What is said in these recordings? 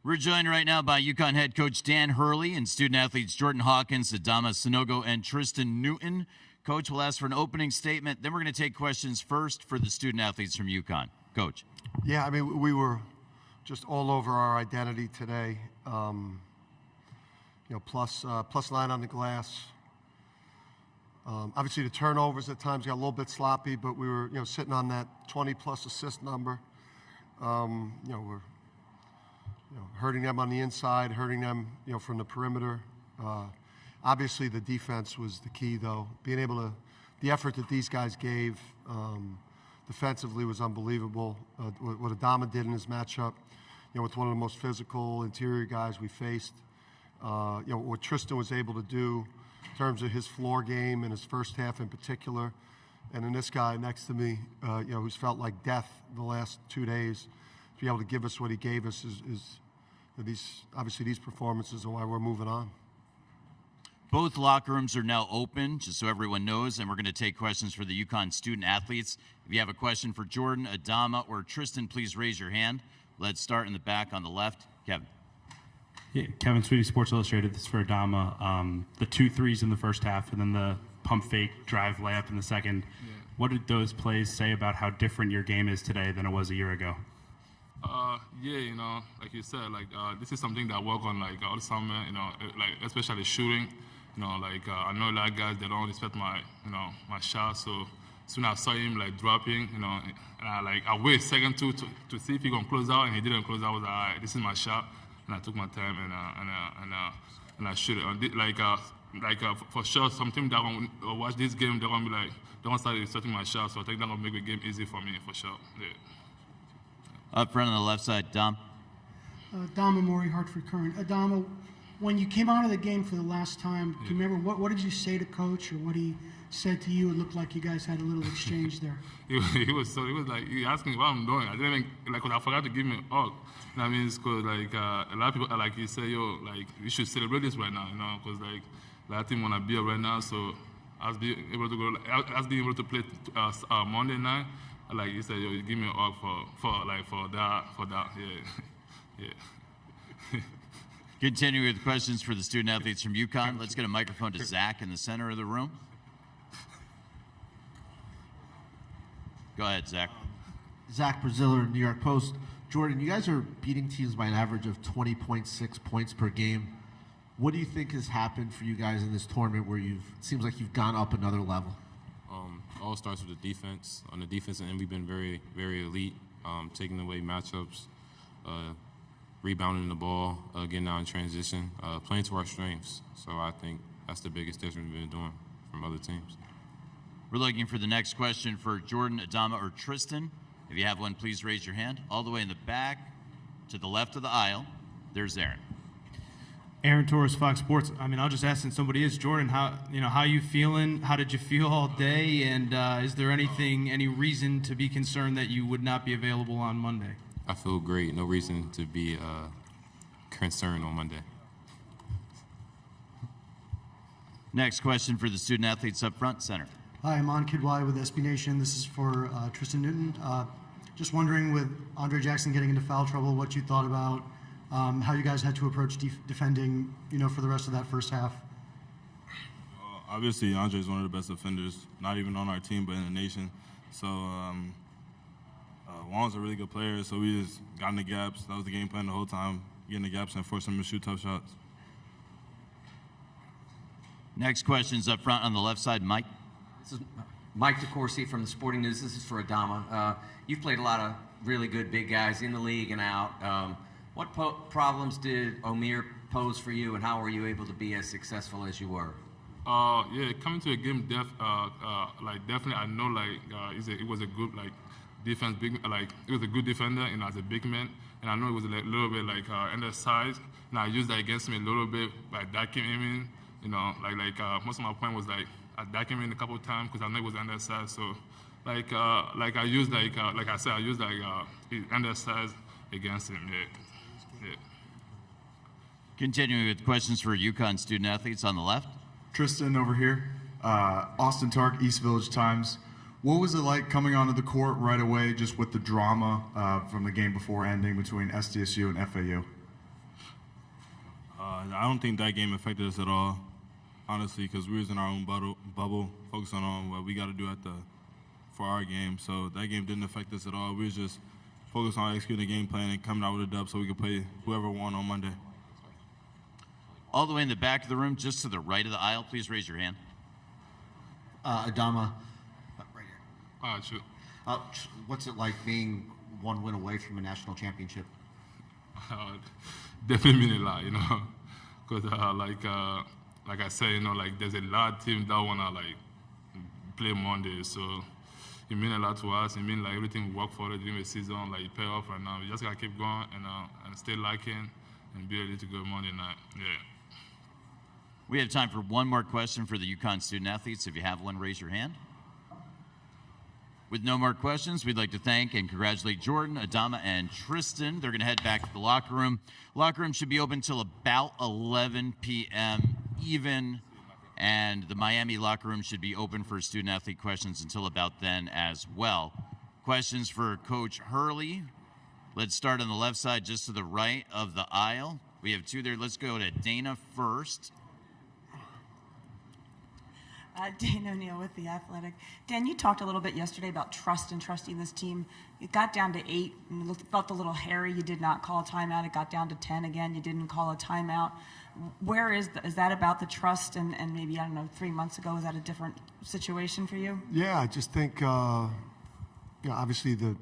We're joined right now by UConn head coach Dan Hurley and student athletes Jordan Hawkins, Adama Sanogo, and Tristan Newton. Coach will ask for an opening statement. Then we're going to take questions first for the student athletes from UConn. Coach. Yeah, I mean, we were just all over our identity today. Plus 9 on the glass. Obviously, the turnovers at times got a little bit sloppy, but we were, sitting on that 20-plus assist number. We're hurting them on the inside, hurting them, from the perimeter. Obviously, the defense was the key, though. Being able to, the effort that these guys gave defensively was unbelievable. What Adama did in his matchup, with one of the most physical interior guys we faced. What Tristan was able to do in terms of his floor game in his first half in particular. And then this guy next to me, who's felt like death the last 2 days, to be able to give us what he gave us is these performances are why we're moving on. Both locker rooms are now open, just so everyone knows, and we're going to take questions for the UConn student athletes. If you have a question for Jordan, Adama, or Tristan, please raise your hand. Let's start in the back on the left. Kevin. Yeah, Kevin Sweetie, Sports Illustrated. This is for Adama. The 2 threes in the first half and then the pump fake drive layup in the second. Yeah. What did those plays say about how different your game is today than it was a year ago? Like you said, this is something that I work on all summer, especially shooting. I know a lot of guys, they don't respect my shot. So soon I saw him dropping, and I wait a second to see if he gonna close out, and he didn't close out. I was like, all right, this is my shot, and I took my time and I shoot it. For sure, some team that gonna watch this game, they're gonna be like, they gonna start resetting my shot. So I think that gonna make the game easy for me for sure. Yeah. Up front on the left side, Dom. Dom Amori, Hartford Current. Adama, when you came out of the game for the last time, do you remember what did you say to Coach or what he said to you? It looked like you guys had a little exchange there. he asked me what I'm doing. I didn't even, cause I forgot to give him a hug. That means, cause a lot of people, he say, you should celebrate this right now, cause a lot of team wanna be here right now. So us being able to play Monday night, he said, you give me a hug for that, yeah. Continuing with questions for the student athletes from UConn. Let's get a microphone to Zach in the center of the room. Go ahead, Zach. Zach Braziller, New York Post. Jordan, you guys are beating teams by an average of 20.6 points per game. What do you think has happened for you guys in this tournament where it seems like you've gone up another level? All starts with the defense. On the defensive end, we've been very, very elite, taking away matchups, rebounding the ball, getting out in transition, playing to our strengths. So I think that's the biggest difference we've been doing from other teams. We're looking for the next question for Jordan, Adama, or Tristan. If you have one, please raise your hand. All the way in the back to the left of the aisle, there's Aaron. Aaron Torres, Fox Sports. I'll just ask since somebody is. Jordan, how you feeling? How did you feel all day? And is there any reason to be concerned that you would not be available on Monday? I feel great. No reason to be concerned on Monday. Next question for the student athletes up front, center. Hi, I'm An Kidwai with SB Nation. This is for Tristan Newton. Just wondering, with Andre Jackson getting into foul trouble, what you thought about how you guys had to approach defending, for the rest of that first half. Obviously, Andre is one of the best defenders, not even on our team, but in the nation. So Juan's a really good player, so we just got in the gaps. That was the game plan the whole time, getting the gaps and forcing him to shoot tough shots. Next question's up front on the left side, Mike. This is Mike DeCourcy from the Sporting News. This is for Adama. You've played a lot of really good big guys in the league and out. What problems did Omer pose for you, and how were you able to be as successful as you were? Coming to a game, definitely I know it was a good defense, it was a good defender, as a big man, and I know it was a little bit undersized, and I used that against me a little bit by docking him in, most of my point was I docked him in a couple of times because I know it was undersized, so I used I used undersized against him, yeah. Continuing with questions for UConn student athletes on the left. Tristan over here, Austin Tark, East Village Times. What was it like coming onto the court right away, just with the drama from the game before ending between SDSU and FAU? I don't think that game affected us at all, honestly, because we was in our own bubble, focusing on what we got to do for our game. So that game didn't affect us at all. We was just focused on executing the game plan and coming out with a dub so we could play whoever won on Monday. All the way in the back of the room, just to the right of the aisle, please raise your hand. Adama, right here. Sure. What's it like being one win away from a national championship? Definitely mean a lot, because like I said, like there's a lot of teams that wanna like play Monday, so it means a lot to us. It means like everything we work for during the season, like pay off right now. We just gotta keep going and stay locking and be ready to go Monday night. Yeah. We have time for one more question for the UConn student athletes. If you have one, raise your hand. With no more questions, we'd like to thank and congratulate Jordan, Adama, and Tristan. They're going to head back to the locker room. Locker room should be open till about 11 p.m. even, and the Miami locker room should be open for student-athlete questions until about then as well. Questions for Coach Hurley. Let's start on the left side, just to the right of the aisle. We have two there. Let's go to Dana first. Dan O'Neill with The Athletic. Dan, you talked a little bit yesterday about trust and trusting this team. It got down to 8 and it felt a little hairy. You did not call a timeout. It got down to 10 again. You didn't call a timeout. Where is that about the trust? And maybe, I don't know, 3 months ago, was that a different situation for you? Yeah, I just think, obviously the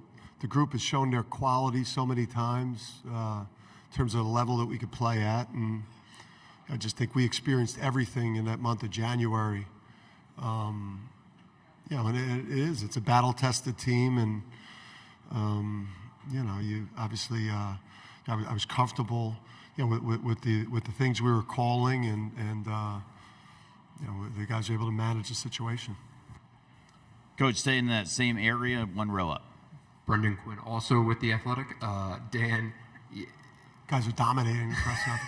group has shown their quality so many times in terms of the level that we could play at. And I just think we experienced everything in that month of January. And it's a battle-tested team, and you obviously, I was comfortable, with the things we were calling, and the guys were able to manage the situation. Coach, stay in that same area, one row up. Brendan Quinn, also with The Athletic. Dan, guys are dominating the press now.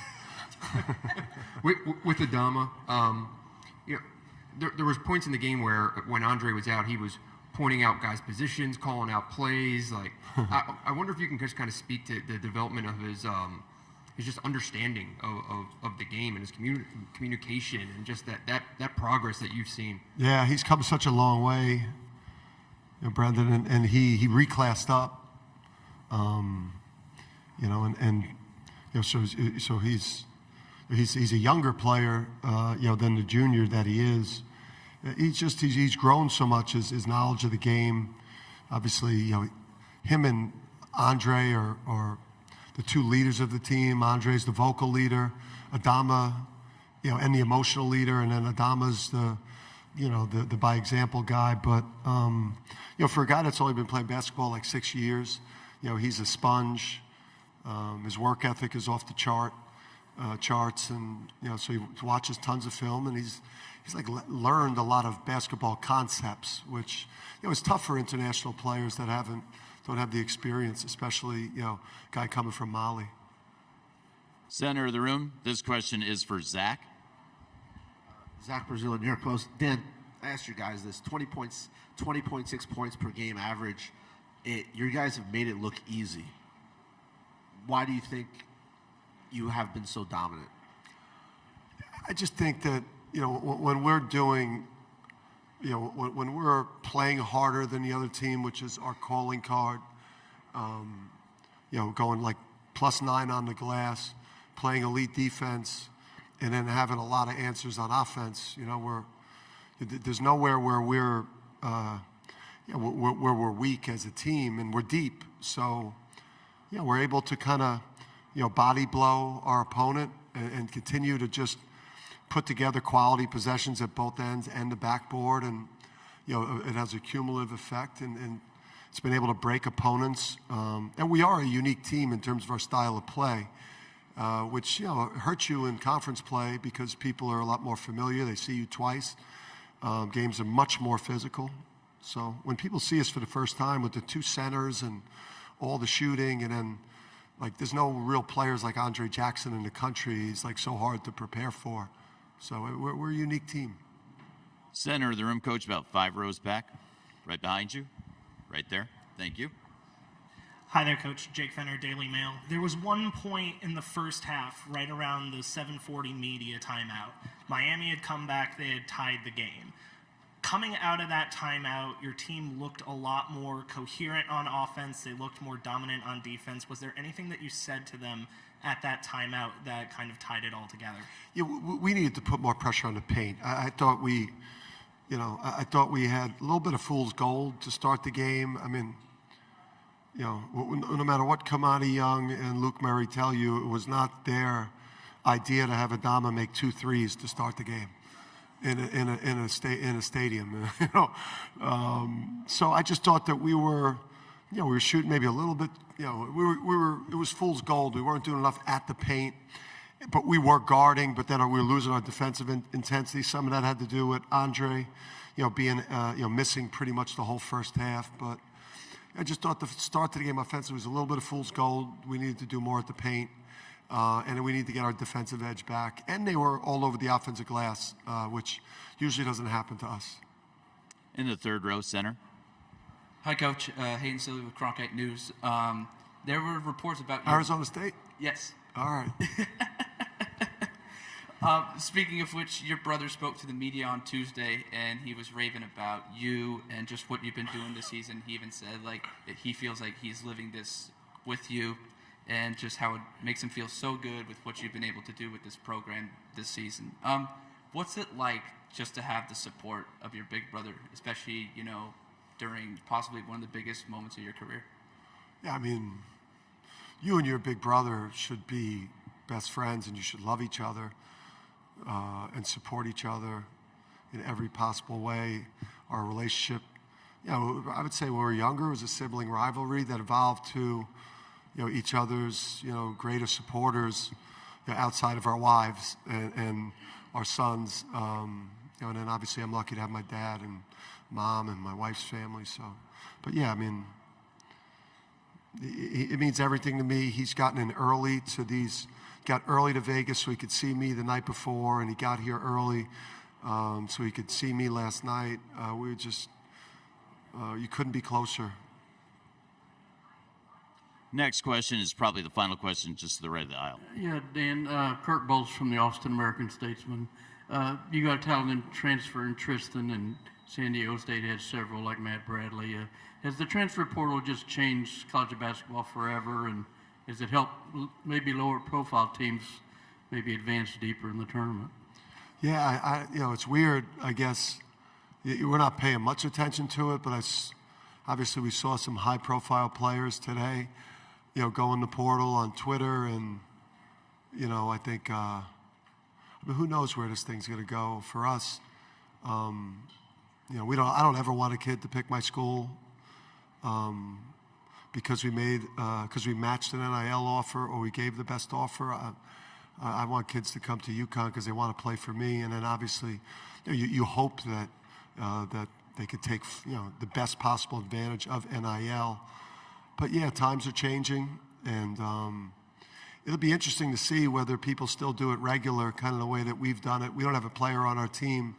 with Adama, There was points in the game where when Andre was out, he was pointing out guys' positions, calling out plays. Like, I wonder if you can just kind of speak to the development of his just understanding of the game and his communication and just that progress that you've seen. Yeah, he's come such a long way, Brendan, and he reclassed up. So he's a younger player, than the junior that he is. He's grown so much, his knowledge of the game. Obviously, him and Andre are the two leaders of the team. Andre's the vocal leader, Adama, and the emotional leader, and then Adama's the by example guy. But for a guy that's only been playing basketball like 6 years, he's a sponge. His work ethic is off the charts, and so he watches tons of film, and he's like learned a lot of basketball concepts, which is tough for international players that don't have the experience, especially a guy coming from Mali. Center of the room, this question is for Zach. Zach Brazil, New York Post. Dan, I asked you guys this: 20.6 points per game average. You guys have made it look easy. Why do you think you have been so dominant? I just think that, when we're doing, when we're playing harder than the other team, which is our calling card, going like +9 on the glass, playing elite defense, and then having a lot of answers on offense, there's nowhere where we're weak as a team, and we're deep. So, we're able to kind of, body blow our opponent and continue to just put together quality possessions at both ends and the backboard, and it has a cumulative effect, and it's been able to break opponents. And we are a unique team in terms of our style of play, which hurts you in conference play because people are a lot more familiar. They see you twice. Games are much more physical. So when people see us for the first time with the two centers and all the shooting, and then there's no real players like Andre Jackson in the country. He's so hard to prepare for. So we're a unique team. Center of the room, Coach, about 5 rows back, right behind you, right there. Thank you. Hi there, Coach. Jake Fenner, Daily Mail. There was one point in the first half, right around the 7:40 media timeout. Miami had come back, they had tied the game. Coming out of that timeout, your team looked a lot more coherent on offense. They looked more dominant on defense. Was there anything that you said to them at that timeout that kind of tied it all together? Yeah, we needed to put more pressure on the paint. I thought we, I thought we had a little bit of fool's gold to start the game. I mean, no matter what Kamani Young and Luke Murray tell you, it was not their idea to have Adama make 2 threes to start the game in a stadium. So I just thought that we were shooting maybe a little bit. It was fool's gold. We weren't doing enough at the paint, but we were guarding. But then we were losing our defensive intensity. Some of that had to do with Andre, being missing pretty much the whole first half. But I just thought the start to the game offensively was a little bit of fool's gold. We needed to do more at the paint. And we need to get our defensive edge back. And they were all over the offensive glass, which usually doesn't happen to us. In the third row, center. Hi, Coach. Hayden Silly with Cronkite News. There were reports about you. Arizona State? Yes. All right. Speaking of which, your brother spoke to the media on Tuesday, and he was raving about you and just what you've been doing this season. He even said that he feels like he's living this with you, and just how it makes him feel so good with what you've been able to do with this program this season. What's it like just to have the support of your big brother, especially, during possibly one of the biggest moments of your career? Yeah, I mean, you and your big brother should be best friends, and you should love each other and support each other in every possible way. Our relationship, I would say when we were younger, it was a sibling rivalry that evolved to each other's, greatest supporters outside of our wives and our sons. And then obviously I'm lucky to have my dad and mom and my wife's family. So, but yeah, I mean, it means everything to me. He's gotten in early to got early to Vegas so he could see me the night before, and he got here early so he could see me last night. We were just, you couldn't be closer. Next question is probably the final question, just to the right of the aisle. Yeah, Dan, Kurt Bowles from the Austin American-Statesman. You got a talented transfer in Tristan, and San Diego State has several like Matt Bradley. Has the transfer portal just changed college basketball forever, and has it helped maybe lower profile teams maybe advance deeper in the tournament? Yeah, it's weird, I guess. We're not paying much attention to it, but obviously we saw some high profile players today, go in the portal on Twitter, and, I think, who knows where this thing's going to go. For us, I don't ever want a kid to pick my school because we matched an NIL offer or we gave the best offer. I want kids to come to UConn because they want to play for me, and then obviously, you hope that that they could take the best possible advantage of NIL. But yeah, times are changing, and it'll be interesting to see whether people still do it regular, kind of the way that we've done it. We don't have a player on our team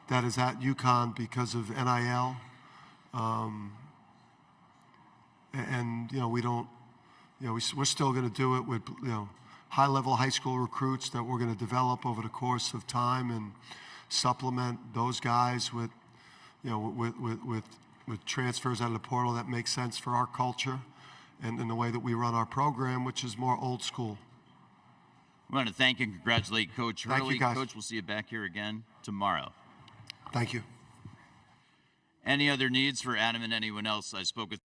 that is at UConn because of NIL, and we don't. We're still going to do it with high-level high school recruits that we're going to develop over the course of time and supplement those guys with with transfers out of the portal that make sense for our culture and in the way that we run our program, which is more old school. We want to thank and congratulate Coach Hurley. Thank you, guys. Coach, we'll see you back here again tomorrow. Thank you. Any other needs for Adam and anyone else I spoke with?